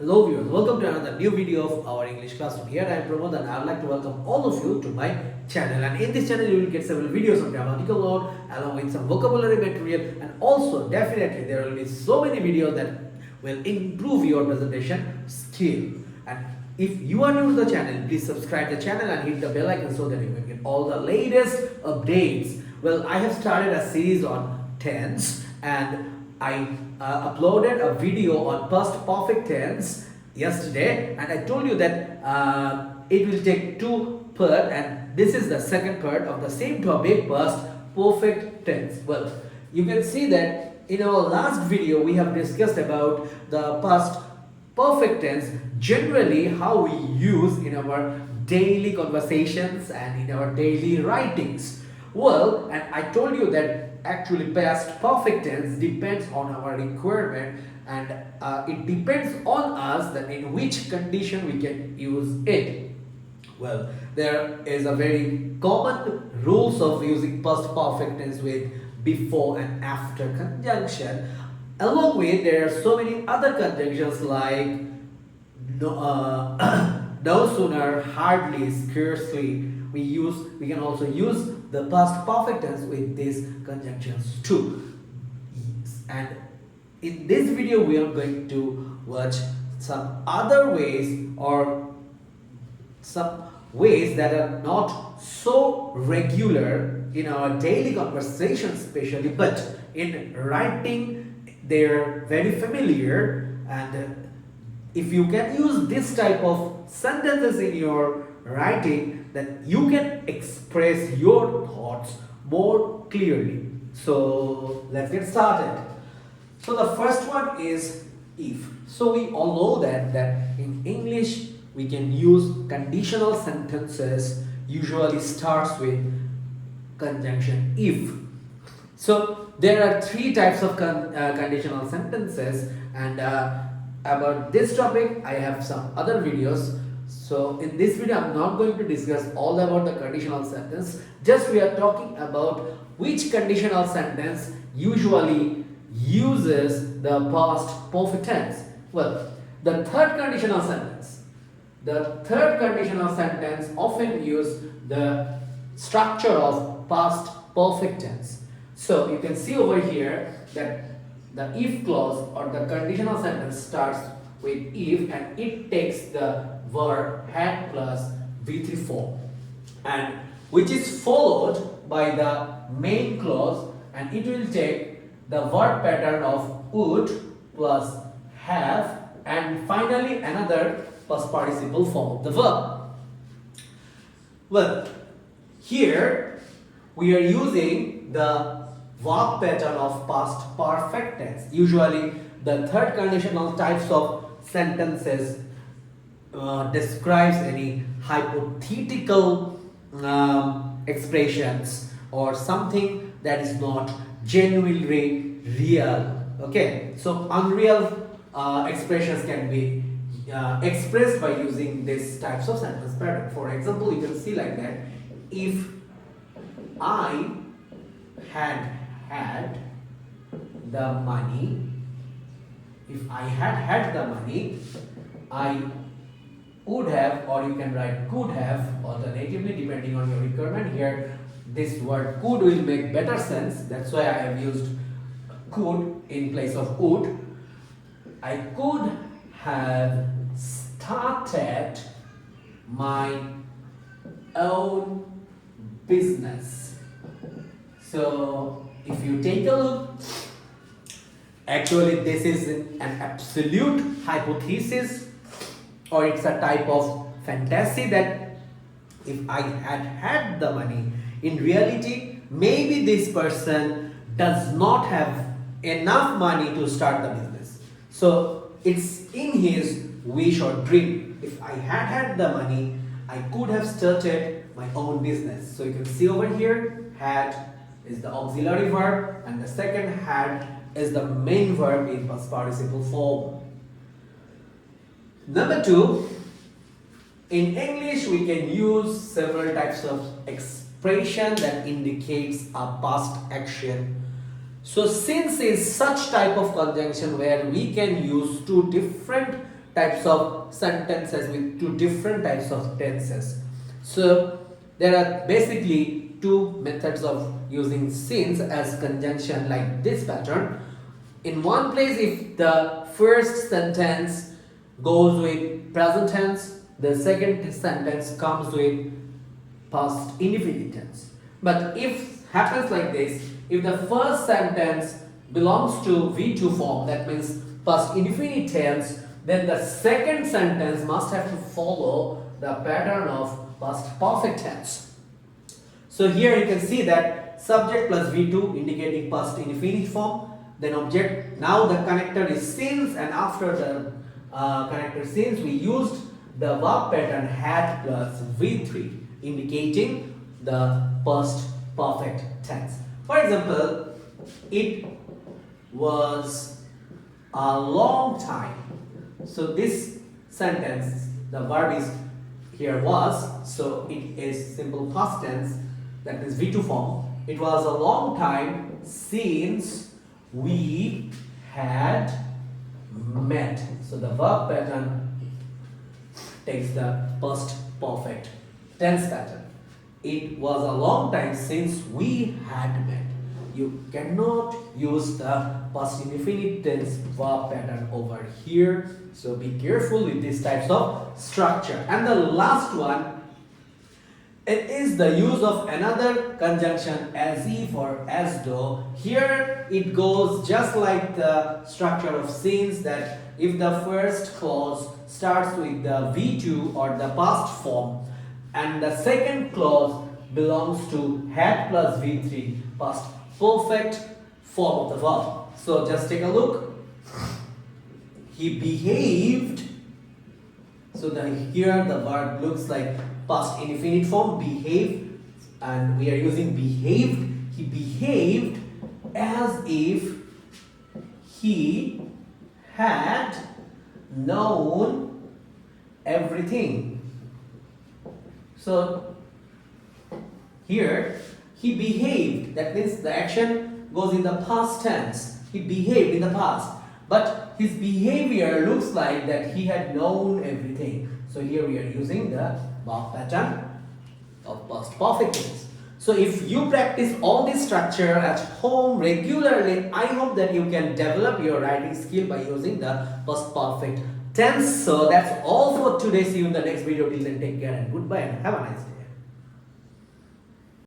Hello viewers, welcome to another new video of our English classroom. Here I am Pramod and I would like to welcome all of you to my channel. And in this channel you will get several videos of grammatical note along with some vocabulary material, and also definitely there will be so many videos that will improve your presentation skill. And if you are new to the channel, please subscribe the channel and hit the bell icon so that you can get all the latest updates. Well, I have started a series on tense, and I uploaded a video on past perfect tense yesterday, and I told you that it will take two part, and this is the second part of the same topic, past perfect tense. Well, you can see that in our last video we have discussed about the past perfect tense, generally how we use in our daily conversations and in our daily writings. Well, and I told you that actually past perfect tense depends on our requirement, and it depends on us that in which condition we can use it. Well, there is a very common rules of using past perfect tense with before and after conjunction. Along with there are so many other conjunctions like no, no sooner, hardly, scarcely. We can also use the past perfect tense with these conjunctions too. And in this video we are going to watch some other ways, or some ways that are not so regular in our daily conversation especially, but in writing they're very familiar. And if you can use this type of sentences in your writing, then you can express your thoughts more clearly. So let's get started. So the first one is if. So we all know that in English we can use conditional sentences usually starts with conjunction if. So there are three types of conditional sentences, and about this topic I have some other videos. So in this video I'm not going to discuss all about the conditional sentence, just we are talking about which conditional sentence usually uses the past perfect tense. Well, the third conditional sentence often use the structure of past perfect tense. So you can see over here that the if clause or the conditional sentence starts with if, and it takes the verb had plus V3 form, and which is followed by the main clause, and it will take the verb pattern of would plus have, and finally another past participle form of the verb. Well, here we are using the verb pattern of past perfect tense. Usually the third conditional types of sentences describes any hypothetical expressions or something that is not genuinely real. Okay, so unreal expressions can be expressed by using these types of sentence pattern. For example, you can see like that: if I had the money, if I had the money, I would have, or you can write could have alternatively depending on your requirement. Here this word could will make better sense, that's why I have used could in place of would. I could have started my own business. So if you take a look, actually this is an absolute hypothesis, or it's a type of fantasy that if I had the money, in reality maybe this person does not have enough money to start the business. So it's in his wish or dream. If I had the money, I could have started my own business. So you can see over here, had is the auxiliary verb, and the second had is the main verb in past participle form. Number two, in English we can use several types of expression that indicates a past action. So since is such type of conjunction where we can use two different types of sentences with two different types of tenses. So there are basically two methods of using since as conjunction like this pattern. In one place, if the first sentence goes with present tense, the second sentence comes with past indefinite tense. But if happens like this, if the first sentence belongs to V2 form, that means past indefinite tense, then the second sentence must have to follow the pattern of past perfect tense. So here you can see that subject plus V2 indicating past indefinite form, then object. Now the connector is since, and after the connector since we used the verb pattern had plus V3 indicating the past perfect tense. For example, it was a long time. So this sentence, the verb is here was, so it is simple past tense, that means V2 form. It was a long time since we had met. So the verb pattern takes the past perfect tense pattern. It was a long time since we had met. You cannot use the past indefinite tense verb pattern over here. So be careful with these types of structure. And the last one, it is the use of another conjunction as if or as though. Here it goes just like the structure of since, that if the first clause starts with the V2 or the past form and the second clause belongs to had plus V3, past perfect form of the verb. So just take a look. He behaved. So here the verb looks like past indefinite form, behave, and we are using behaved. He behaved as if he had known everything. So here he behaved, that means the action goes in the past tense. He behaved in the past, but his behavior looks like that he had known everything. So here we are using the verb pattern of past perfect tense. So if you practice all this structure at home regularly, I hope that you can develop your writing skill by using the past perfect tense. So that's all for today. See you in the next video. Till then, take care and goodbye and have a nice day.